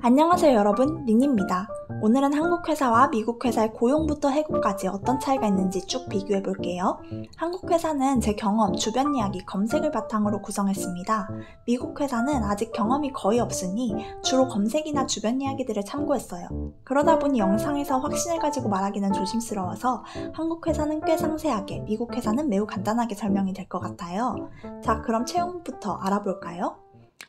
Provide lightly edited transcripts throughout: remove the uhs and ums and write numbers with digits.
안녕하세요 여러분, 린입니다. 오늘은 한국 회사와 미국 회사의 고용부터 해고까지 어떤 차이가 있는지 쭉 비교해 볼게요. 한국 회사는 제 경험, 주변 이야기, 검색을 바탕으로 구성했습니다. 미국 회사는 아직 경험이 거의 없으니 주로 검색이나 주변 이야기들을 참고했어요. 그러다 보니 영상에서 확신을 가지고 말하기는 조심스러워서 한국 회사는 꽤 상세하게, 미국 회사는 매우 간단하게 설명이 될 것 같아요. 자, 그럼 채용부터 알아볼까요?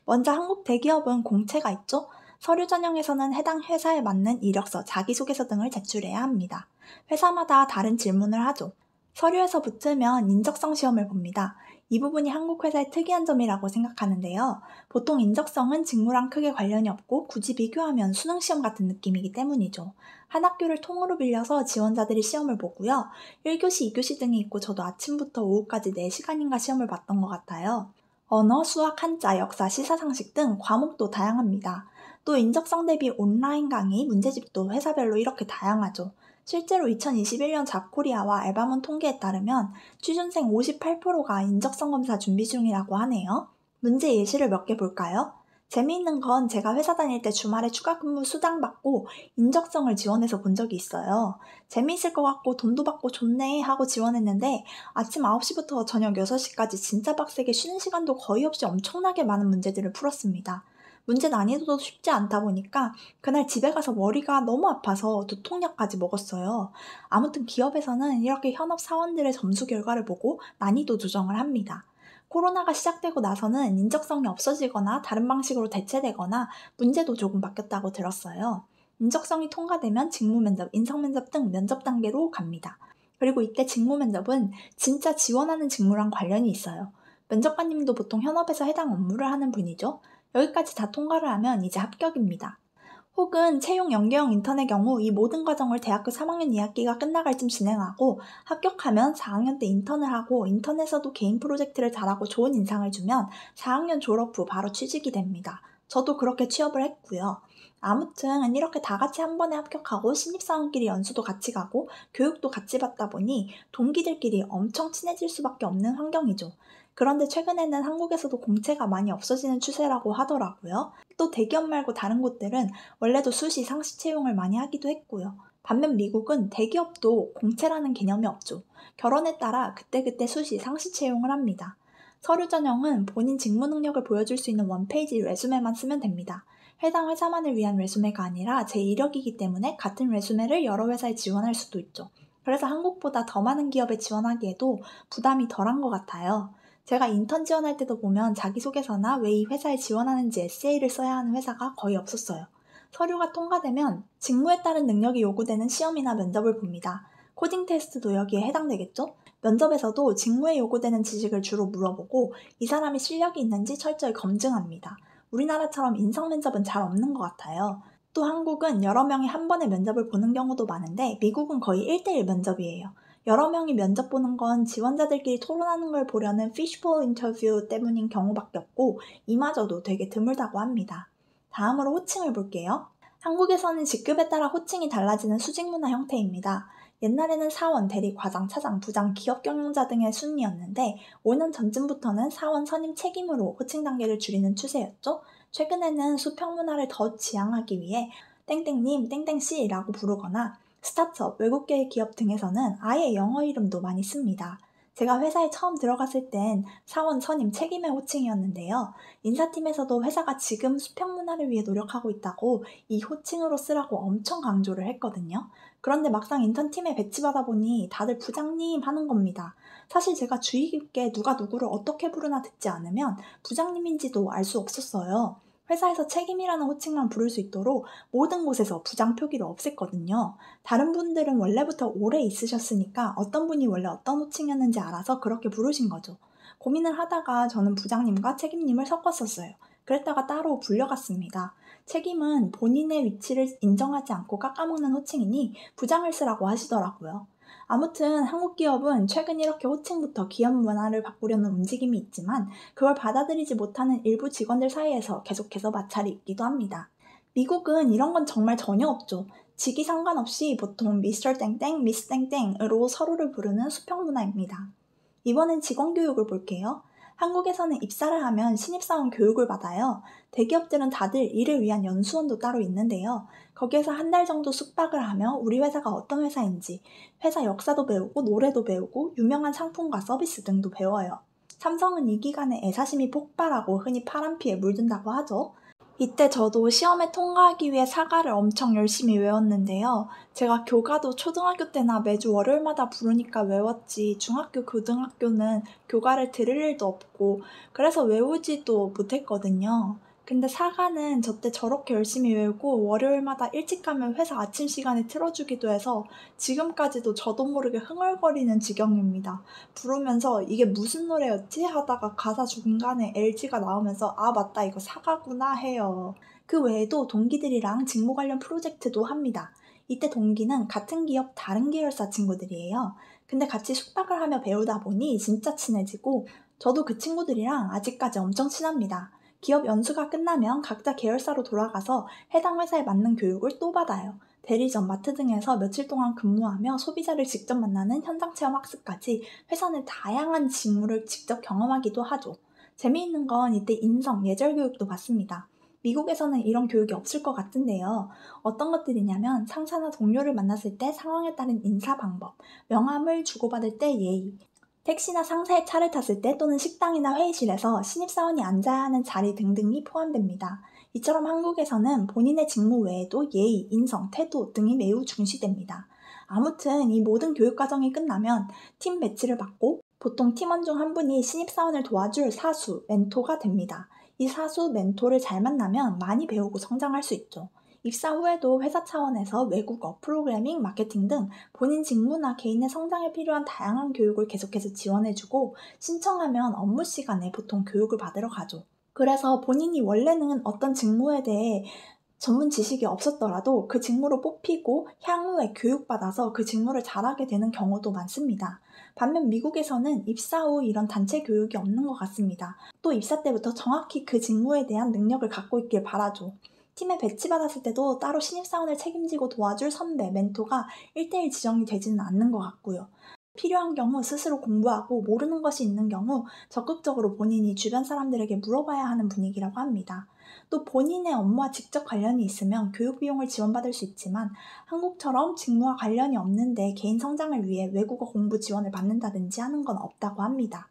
먼저 한국 대기업은 공채가 있죠? 서류 전형에서는 해당 회사에 맞는 이력서, 자기소개서 등을 제출해야 합니다. 회사마다 다른 질문을 하죠. 서류에서 붙으면 인적성 시험을 봅니다. 이 부분이 한국 회사의 특이한 점이라고 생각하는데요. 보통 인적성은 직무랑 크게 관련이 없고 굳이 비교하면 수능 시험 같은 느낌이기 때문이죠. 한 학교를 통으로 빌려서 지원자들이 시험을 보고요. 1교시, 2교시 등이 있고 저도 아침부터 오후까지 4시간인가 시험을 봤던 것 같아요. 언어, 수학, 한자, 역사, 시사상식 등 과목도 다양합니다. 또 인적성 대비 온라인 강의, 문제집도 회사별로 이렇게 다양하죠. 실제로 2021년 잡코리아와 알바몬 통계에 따르면 취준생 58%가 인적성 검사 준비 중이라고 하네요. 문제 예시를 몇 개 볼까요? 재미있는 건 제가 회사 다닐 때 주말에 추가 근무 수당 받고 인적성을 지원해서 본 적이 있어요. 재미있을 것 같고 돈도 받고 좋네 하고 지원했는데 아침 9시부터 저녁 6시까지 진짜 빡세게 쉬는 시간도 거의 없이 엄청나게 많은 문제들을 풀었습니다. 문제 난이도도 쉽지 않다 보니까 그날 집에 가서 머리가 너무 아파서 두통약까지 먹었어요. 아무튼 기업에서는 이렇게 현업 사원들의 점수 결과를 보고 난이도 조정을 합니다. 코로나가 시작되고 나서는 인적성이 없어지거나 다른 방식으로 대체되거나 문제도 조금 바뀌었다고 들었어요. 인적성이 통과되면 직무면접, 인성면접 등 면접 단계로 갑니다. 그리고 이때 직무면접은 진짜 지원하는 직무랑 관련이 있어요. 면접관님도 보통 현업에서 해당 업무를 하는 분이죠. 여기까지 다 통과를 하면 이제 합격입니다. 혹은 채용 연계형 인턴의 경우 이 모든 과정을 대학교 3학년 2학기가 끝나갈 쯤 진행하고 합격하면 4학년 때 인턴을 하고 인턴에서도 개인 프로젝트를 잘하고 좋은 인상을 주면 4학년 졸업 후 바로 취직이 됩니다. 저도 그렇게 취업을 했고요. 아무튼 이렇게 다 같이 한 번에 합격하고 신입사원끼리 연수도 같이 가고 교육도 같이 받다 보니 동기들끼리 엄청 친해질 수밖에 없는 환경이죠. 그런데 최근에는 한국에서도 공채가 많이 없어지는 추세라고 하더라고요. 또 대기업 말고 다른 곳들은 원래도 수시, 상시 채용을 많이 하기도 했고요. 반면 미국은 대기업도 공채라는 개념이 없죠. 결혼에 따라 그때그때 수시, 상시 채용을 합니다. 서류 전형은 본인 직무 능력을 보여줄 수 있는 원페이지 레주메만 쓰면 됩니다. 해당 회사만을 위한 레주메가 아니라 제 이력이기 때문에 같은 레주메를 여러 회사에 지원할 수도 있죠. 그래서 한국보다 더 많은 기업에 지원하기에도 부담이 덜한 것 같아요. 제가 인턴 지원할 때도 보면 자기소개서나 왜 이 회사에 지원하는지 에세이를 써야 하는 회사가 거의 없었어요. 서류가 통과되면 직무에 따른 능력이 요구되는 시험이나 면접을 봅니다. 코딩 테스트도 여기에 해당되겠죠? 면접에서도 직무에 요구되는 지식을 주로 물어보고 이 사람이 실력이 있는지 철저히 검증합니다. 우리나라처럼 인성 면접은 잘 없는 것 같아요. 또 한국은 여러 명이 한 번에 면접을 보는 경우도 많은데 미국은 거의 1대1 면접이에요. 여러 명이 면접 보는 건 지원자들끼리 토론하는 걸 보려는 피쉬볼 인터뷰 때문인 경우밖에 없고 이마저도 되게 드물다고 합니다. 다음으로 호칭을 볼게요. 한국에서는 직급에 따라 호칭이 달라지는 수직 문화 형태입니다. 옛날에는 사원, 대리, 과장, 차장, 부장, 기업 경영자 등의 순이었는데 5년 전쯤부터는 사원, 선임, 책임으로 호칭 단계를 줄이는 추세였죠. 최근에는 수평 문화를 더 지향하기 위해 땡땡님, 땡땡씨라고 부르거나 스타트업, 외국계 기업 등에서는 아예 영어 이름도 많이 씁니다. 제가 회사에 처음 들어갔을 땐 사원, 선임, 책임의 호칭이었는데요. 인사팀에서도 회사가 지금 수평 문화를 위해 노력하고 있다고 이 호칭으로 쓰라고 엄청 강조를 했거든요. 그런데 막상 인턴팀에 배치받아 보니 다들 부장님 하는 겁니다. 사실 제가 주의 깊게 누가 누구를 어떻게 부르나 듣지 않으면 부장님인지도 알 수 없었어요. 회사에서 책임이라는 호칭만 부를 수 있도록 모든 곳에서 부장 표기를 없앴거든요. 다른 분들은 원래부터 오래 있으셨으니까 어떤 분이 원래 어떤 호칭이었는지 알아서 그렇게 부르신 거죠. 고민을 하다가 저는 부장님과 책임님을 섞었었어요. 그랬다가 따로 불려갔습니다. 책임은 본인의 위치를 인정하지 않고 깎아먹는 호칭이니 부장을 쓰라고 하시더라고요. 아무튼 한국 기업은 최근 이렇게 호칭부터 기업 문화를 바꾸려는 움직임이 있지만 그걸 받아들이지 못하는 일부 직원들 사이에서 계속해서 마찰이 있기도 합니다. 미국은 이런 건 정말 전혀 없죠. 직위 상관없이 보통 미스터 땡땡, 미스 땡땡으로 서로를 부르는 수평 문화입니다. 이번엔 직원 교육을 볼게요. 한국에서는 입사를 하면 신입사원 교육을 받아요. 대기업들은 다들 이를 위한 연수원도 따로 있는데요. 거기에서 한 달 정도 숙박을 하며 우리 회사가 어떤 회사인지, 회사 역사도 배우고 노래도 배우고 유명한 상품과 서비스 등도 배워요. 삼성은 이 기간에 애사심이 폭발하고 흔히 파란피에 물든다고 하죠. 이때 저도 시험에 통과하기 위해 사과를 엄청 열심히 외웠는데요. 제가 교가도 초등학교 때나 매주 월요일마다 부르니까 외웠지 중학교, 고등학교는 교가를 들을 일도 없고 그래서 외우지도 못했거든요. 근데 사과는 저때 저렇게 열심히 외우고 월요일마다 일찍 가면 회사 아침 시간에 틀어주기도 해서 지금까지도 저도 모르게 흥얼거리는 지경입니다. 부르면서 이게 무슨 노래였지? 하다가 가사 중간에 LG가 나오면서 아 맞다 이거 사과구나 해요. 그 외에도 동기들이랑 직무 관련 프로젝트도 합니다. 이때 동기는 같은 기업 다른 계열사 친구들이에요. 근데 같이 숙박을 하며 배우다 보니 진짜 친해지고 저도 그 친구들이랑 아직까지 엄청 친합니다. 기업 연수가 끝나면 각자 계열사로 돌아가서 해당 회사에 맞는 교육을 또 받아요. 대리점, 마트 등에서 며칠 동안 근무하며 소비자를 직접 만나는 현장체험 학습까지 회사 내 다양한 직무를 직접 경험하기도 하죠. 재미있는 건 이때 인성, 예절 교육도 받습니다. 미국에서는 이런 교육이 없을 것 같은데요. 어떤 것들이냐면 상사나 동료를 만났을 때 상황에 따른 인사 방법, 명함을 주고받을 때 예의, 택시나 상사의 차를 탔을 때 또는 식당이나 회의실에서 신입사원이 앉아야 하는 자리 등등이 포함됩니다. 이처럼 한국에서는 본인의 직무 외에도 예의, 인성, 태도 등이 매우 중시됩니다. 아무튼 이 모든 교육과정이 끝나면 팀 배치를 받고 보통 팀원 중 한 분이 신입사원을 도와줄 사수, 멘토가 됩니다. 이 사수, 멘토를 잘 만나면 많이 배우고 성장할 수 있죠. 입사 후에도 회사 차원에서 외국어, 프로그래밍, 마케팅 등 본인 직무나 개인의 성장에 필요한 다양한 교육을 계속해서 지원해주고 신청하면 업무 시간에 보통 교육을 받으러 가죠. 그래서 본인이 원래는 어떤 직무에 대해 전문 지식이 없었더라도 그 직무로 뽑히고 향후에 교육받아서 그 직무를 잘하게 되는 경우도 많습니다. 반면 미국에서는 입사 후 이런 단체 교육이 없는 것 같습니다. 또 입사 때부터 정확히 그 직무에 대한 능력을 갖고 있길 바라죠. 팀에 배치받았을 때도 따로 신입사원을 책임지고 도와줄 선배, 멘토가 1대1 지정이 되지는 않는 것 같고요. 필요한 경우 스스로 공부하고 모르는 것이 있는 경우 적극적으로 본인이 주변 사람들에게 물어봐야 하는 분위기라고 합니다. 또 본인의 업무와 직접 관련이 있으면 교육 비용을 지원받을 수 있지만 한국처럼 직무와 관련이 없는데 개인 성장을 위해 외국어 공부 지원을 받는다든지 하는 건 없다고 합니다.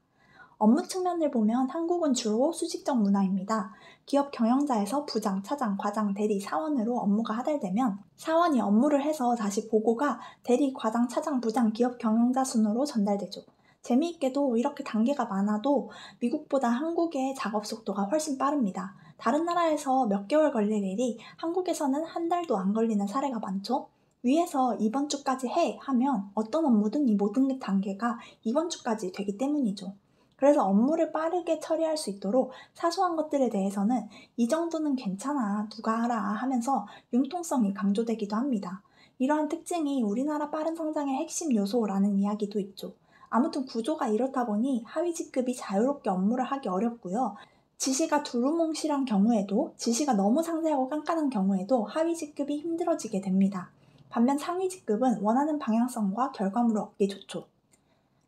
업무 측면을 보면 한국은 주로 수직적 문화입니다. 기업 경영자에서 부장, 차장, 과장, 대리, 사원으로 업무가 하달되면 사원이 업무를 해서 다시 보고가 대리, 과장, 차장, 부장, 기업 경영자 순으로 전달되죠. 재미있게도 이렇게 단계가 많아도 미국보다 한국의 작업 속도가 훨씬 빠릅니다. 다른 나라에서 몇 개월 걸릴 일이 한국에서는 한 달도 안 걸리는 사례가 많죠. 위에서 이번 주까지 해 하면 어떤 업무든 이 모든 단계가 이번 주까지 되기 때문이죠. 그래서 업무를 빠르게 처리할 수 있도록 사소한 것들에 대해서는 이 정도는 괜찮아, 누가 알아 하면서 융통성이 강조되기도 합니다. 이러한 특징이 우리나라 빠른 성장의 핵심 요소라는 이야기도 있죠. 아무튼 구조가 이렇다 보니 하위 직급이 자유롭게 업무를 하기 어렵고요. 지시가 두루뭉실한 경우에도, 지시가 너무 상세하고 깐깐한 경우에도 하위 직급이 힘들어지게 됩니다. 반면 상위 직급은 원하는 방향성과 결과물을 얻기 좋죠.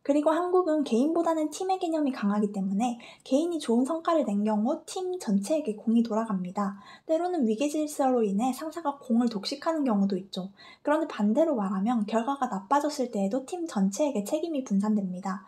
그리고 한국은 개인보다는 팀의 개념이 강하기 때문에 개인이 좋은 성과를 낸 경우 팀 전체에게 공이 돌아갑니다. 때로는 위계질서로 인해 상사가 공을 독식하는 경우도 있죠. 그런데 반대로 말하면 결과가 나빠졌을 때에도 팀 전체에게 책임이 분산됩니다.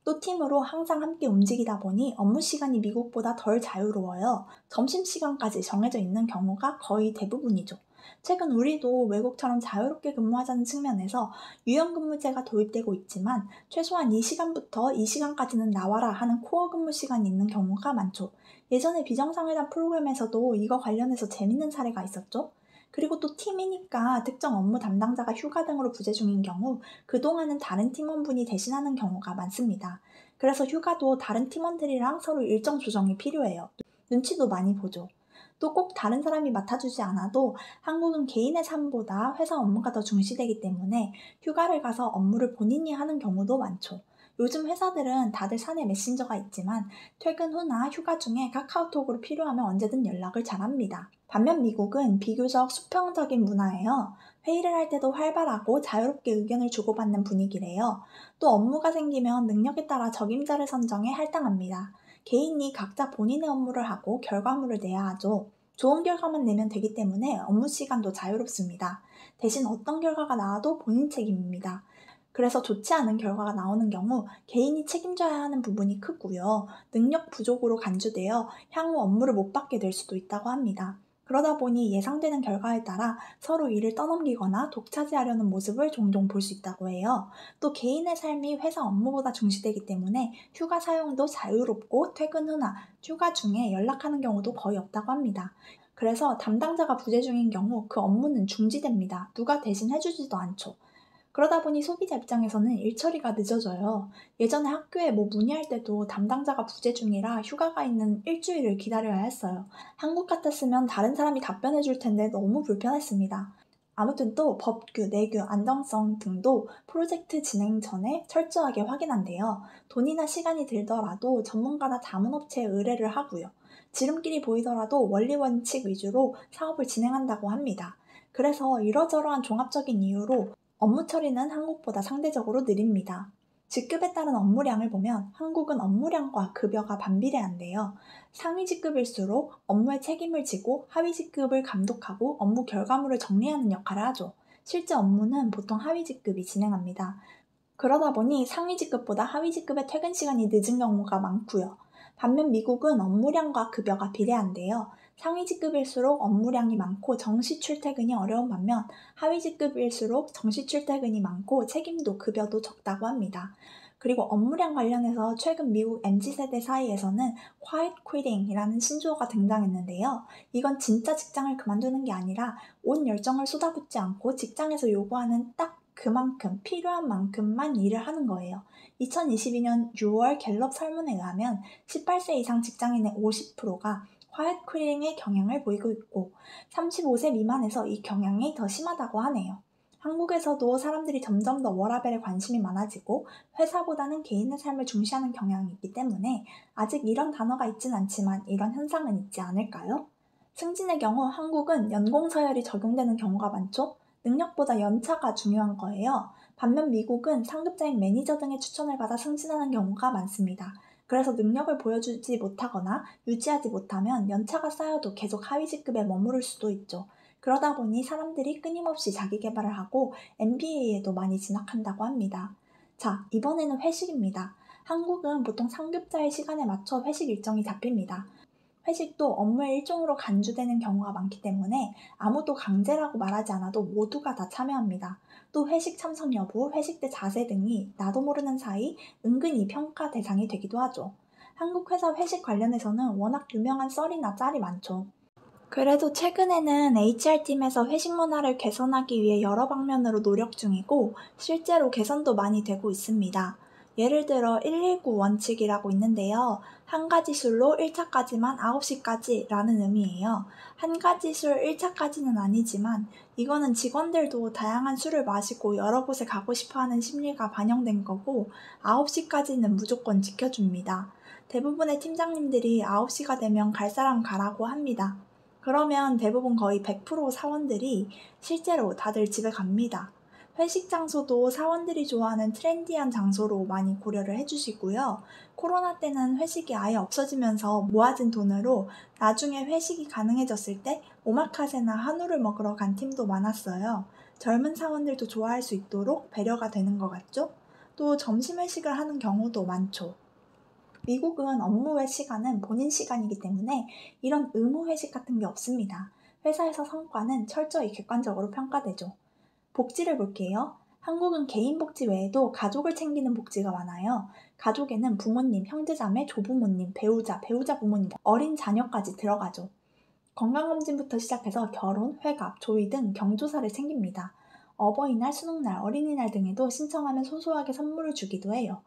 또 팀으로 항상 함께 움직이다 보니 업무 시간이 미국보다 덜 자유로워요. 점심시간까지 정해져 있는 경우가 거의 대부분이죠. 최근 우리도 외국처럼 자유롭게 근무하자는 측면에서 유연근무제가 도입되고 있지만 최소한 이 시간부터 이 시간까지는 나와라 하는 코어 근무 시간이 있는 경우가 많죠. 예전에 비정상회담 프로그램에서도 이거 관련해서 재밌는 사례가 있었죠. 그리고 또 팀이니까 특정 업무 담당자가 휴가 등으로 부재 중인 경우 그동안은 다른 팀원분이 대신하는 경우가 많습니다. 그래서 휴가도 다른 팀원들이랑 서로 일정 조정이 필요해요. 눈치도 많이 보죠. 또 꼭 다른 사람이 맡아주지 않아도 한국은 개인의 삶보다 회사 업무가 더 중시되기 때문에 휴가를 가서 업무를 본인이 하는 경우도 많죠. 요즘 회사들은 다들 사내 메신저가 있지만 퇴근 후나 휴가 중에 카카오톡으로 필요하면 언제든 연락을 잘합니다. 반면 미국은 비교적 수평적인 문화예요. 회의를 할 때도 활발하고 자유롭게 의견을 주고받는 분위기래요. 또 업무가 생기면 능력에 따라 적임자를 선정해 할당합니다. 개인이 각자 본인의 업무를 하고 결과물을 내야 하죠. 좋은 결과만 내면 되기 때문에 업무 시간도 자유롭습니다. 대신 어떤 결과가 나와도 본인 책임입니다. 그래서 좋지 않은 결과가 나오는 경우 개인이 책임져야 하는 부분이 크고요. 능력 부족으로 간주되어 향후 업무를 못 받게 될 수도 있다고 합니다. 그러다 보니 예상되는 결과에 따라 서로 일을 떠넘기거나 독차지하려는 모습을 종종 볼 수 있다고 해요. 또 개인의 삶이 회사 업무보다 중시되기 때문에 휴가 사용도 자유롭고 퇴근 후나 휴가 중에 연락하는 경우도 거의 없다고 합니다. 그래서 담당자가 부재 중인 경우 그 업무는 중지됩니다. 누가 대신 해주지도 않죠. 그러다 보니 소비자 입장에서는 일 처리가 늦어져요. 예전에 학교에 뭐 문의할 때도 담당자가 부재 중이라 휴가가 있는 일주일을 기다려야 했어요. 한국 같았으면 다른 사람이 답변해 줄 텐데 너무 불편했습니다. 아무튼 또 법규, 내규, 안정성 등도 프로젝트 진행 전에 철저하게 확인한대요. 돈이나 시간이 들더라도 전문가나 자문업체에 의뢰를 하고요. 지름길이 보이더라도 원리 원칙 위주로 사업을 진행한다고 합니다. 그래서 이러저러한 종합적인 이유로 업무 처리는 한국보다 상대적으로 느립니다. 직급에 따른 업무량을 보면 한국은 업무량과 급여가 반비례한데요. 상위 직급일수록 업무에 책임을 지고 하위 직급을 감독하고 업무 결과물을 정리하는 역할을 하죠. 실제 업무는 보통 하위 직급이 진행합니다. 그러다 보니 상위 직급보다 하위 직급의 퇴근 시간이 늦은 경우가 많고요. 반면 미국은 업무량과 급여가 비례한데요. 상위 직급일수록 업무량이 많고 정시 출퇴근이 어려운 반면 하위 직급일수록 정시 출퇴근이 많고 책임도 급여도 적다고 합니다. 그리고 업무량 관련해서 최근 미국 MZ세대 사이에서는 quiet quitting이라는 신조어가 등장했는데요. 이건 진짜 직장을 그만두는 게 아니라 온 열정을 쏟아붓지 않고 직장에서 요구하는 딱 그만큼 필요한 만큼만 일을 하는 거예요. 2022년 6월 갤럽 설문에 의하면 18세 이상 직장인의 50%가 quiet quitting의 경향을 보이고 있고 35세 미만에서 이 경향이 더 심하다고 하네요. 한국에서도 사람들이 점점 더 워라밸에 관심이 많아지고 회사보다는 개인의 삶을 중시하는 경향이 있기 때문에 아직 이런 단어가 있진 않지만 이런 현상은 있지 않을까요? 승진의 경우 한국은 연공 서열이 적용되는 경우가 많죠? 능력보다 연차가 중요한 거예요. 반면 미국은 상급자인 매니저 등의 추천을 받아 승진하는 경우가 많습니다. 그래서 능력을 보여주지 못하거나 유지하지 못하면 연차가 쌓여도 계속 하위 직급에 머무를 수도 있죠. 그러다 보니 사람들이 끊임없이 자기 개발을 하고 MBA에도 많이 진학한다고 합니다. 자, 이번에는 회식입니다. 한국은 보통 상급자의 시간에 맞춰 회식 일정이 잡힙니다. 회식도 업무의 일종으로 간주되는 경우가 많기 때문에 아무도 강제라고 말하지 않아도 모두가 다 참여합니다. 또 회식 참석 여부, 회식 때 자세 등이 나도 모르는 사이 은근히 평가 대상이 되기도 하죠. 한국 회사 회식 관련해서는 워낙 유명한 썰이나 짤이 많죠. 그래도 최근에는 HR팀에서 회식 문화를 개선하기 위해 여러 방면으로 노력 중이고 실제로 개선도 많이 되고 있습니다. 예를 들어 119 원칙이라고 있는데요. 한 가지 술로 1차까지만 9시까지 라는 의미예요. 한 가지 술 1차까지는 아니지만 이거는 직원들도 다양한 술을 마시고 여러 곳에 가고 싶어하는 심리가 반영된 거고 9시까지는 무조건 지켜줍니다. 대부분의 팀장님들이 9시가 되면 갈 사람 가라고 합니다. 그러면 대부분 거의 100% 사원들이 실제로 다들 집에 갑니다. 회식 장소도 사원들이 좋아하는 트렌디한 장소로 많이 고려를 해주시고요. 코로나 때는 회식이 아예 없어지면서 모아진 돈으로 나중에 회식이 가능해졌을 때 오마카세나 한우를 먹으러 간 팀도 많았어요. 젊은 사원들도 좋아할 수 있도록 배려가 되는 것 같죠? 또 점심 회식을 하는 경우도 많죠. 미국은 업무 외 시간은 본인 시간이기 때문에 이런 의무 회식 같은 게 없습니다. 회사에서 성과는 철저히 객관적으로 평가되죠. 복지를 볼게요. 한국은 개인 복지 외에도 가족을 챙기는 복지가 많아요. 가족에는 부모님, 형제자매, 조부모님, 배우자, 배우자 부모님, 어린 자녀까지 들어가죠. 건강검진부터 시작해서 결혼, 회갑, 조의 등 경조사를 챙깁니다. 어버이날, 수능날, 어린이날 등에도 신청하면 소소하게 선물을 주기도 해요.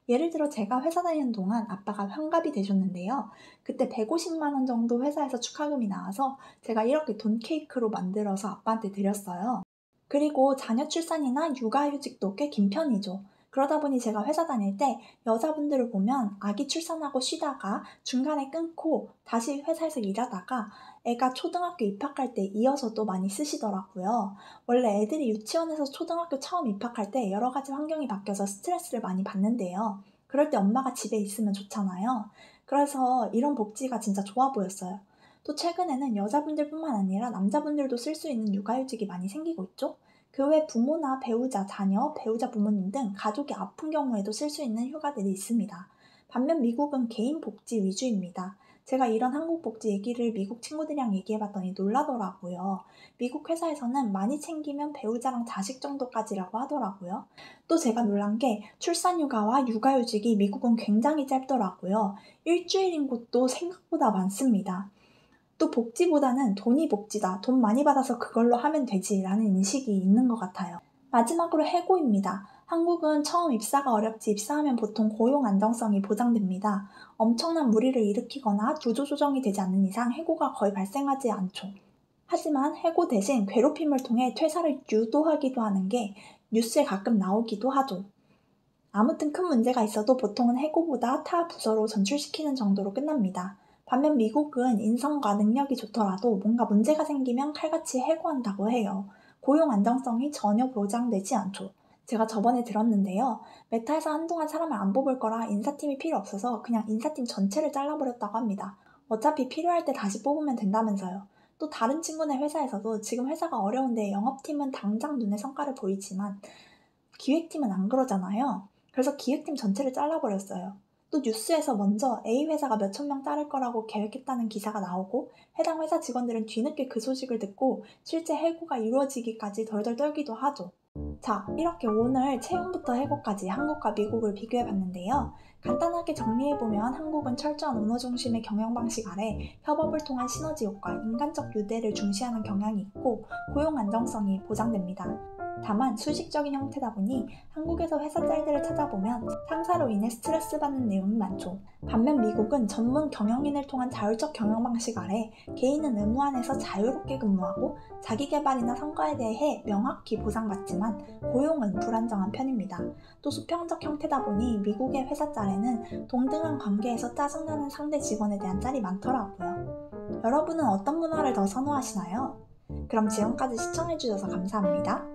예를 들어 제가 회사 다니는 동안 아빠가 환갑이 되셨는데요. 그때 150만 원 정도 회사에서 축하금이 나와서 제가 이렇게 돈 케이크로 만들어서 아빠한테 드렸어요. 그리고 자녀 출산이나 육아휴직도 꽤 긴 편이죠. 그러다 보니 제가 회사 다닐 때 여자분들을 보면 아기 출산하고 쉬다가 중간에 끊고 다시 회사에서 일하다가 애가 초등학교 입학할 때 이어서 또 많이 쓰시더라고요. 원래 애들이 유치원에서 초등학교 처음 입학할 때 여러 가지 환경이 바뀌어서 스트레스를 많이 받는데요. 그럴 때 엄마가 집에 있으면 좋잖아요. 그래서 이런 복지가 진짜 좋아 보였어요. 또 최근에는 여자분들뿐만 아니라 남자분들도 쓸 수 있는 육아휴직이 많이 생기고 있죠. 그 외 부모나 배우자, 자녀, 배우자 부모님 등 가족이 아픈 경우에도 쓸 수 있는 휴가들이 있습니다. 반면 미국은 개인 복지 위주입니다. 제가 이런 한국 복지 얘기를 미국 친구들이랑 얘기해봤더니 놀라더라고요. 미국 회사에서는 많이 챙기면 배우자랑 자식 정도까지라고 하더라고요. 또 제가 놀란 게 출산휴가와 육아휴직이 미국은 굉장히 짧더라고요. 일주일인 곳도 생각보다 많습니다. 또 복지보다는 돈이 복지다, 돈 많이 받아서 그걸로 하면 되지라는 인식이 있는 것 같아요. 마지막으로 해고입니다. 한국은 처음 입사가 어렵지 입사하면 보통 고용 안정성이 보장됩니다. 엄청난 무리를 일으키거나 구조조정이 되지 않는 이상 해고가 거의 발생하지 않죠. 하지만 해고 대신 괴롭힘을 통해 퇴사를 유도하기도 하는 게 뉴스에 가끔 나오기도 하죠. 아무튼 큰 문제가 있어도 보통은 해고보다 타 부서로 전출시키는 정도로 끝납니다. 반면 미국은 인성과 능력이 좋더라도 뭔가 문제가 생기면 칼같이 해고한다고 해요. 고용 안정성이 전혀 보장되지 않죠. 제가 저번에 들었는데요. 메타에서 한동안 사람을 안 뽑을 거라 인사팀이 필요 없어서 그냥 인사팀 전체를 잘라버렸다고 합니다. 어차피 필요할 때 다시 뽑으면 된다면서요. 또 다른 친구네 회사에서도 지금 회사가 어려운데 영업팀은 당장 눈에 성과를 보이지만 기획팀은 안 그러잖아요. 그래서 기획팀 전체를 잘라버렸어요. 또 뉴스에서 먼저 A 회사가 몇천 명 자를 거라고 계획했다는 기사가 나오고 해당 회사 직원들은 뒤늦게 그 소식을 듣고 실제 해고가 이루어지기까지 덜덜 떨기도 하죠. 자, 이렇게 오늘 채용부터 해고까지 한국과 미국을 비교해봤는데요. 간단하게 정리해보면 한국은 철저한 오너 중심의 경영 방식 아래 협업을 통한 시너지 효과, 인간적 유대를 중시하는 경향이 있고 고용 안정성이 보장됩니다. 다만 수직적인 형태다 보니 한국에서 회사 짤들을 찾아보면 상사로 인해 스트레스 받는 내용이 많죠. 반면 미국은 전문 경영인을 통한 자율적 경영 방식 아래 개인은 의무 안에서 자유롭게 근무하고 자기 개발이나 성과에 대해 명확히 보상받지만 고용은 불안정한 편입니다. 또 수평적 형태다 보니 미국의 회사 짤에는 동등한 관계에서 짜증나는 상대 직원에 대한 짤이 많더라고요. 여러분은 어떤 문화를 더 선호하시나요? 그럼 지금까지 시청해주셔서 감사합니다.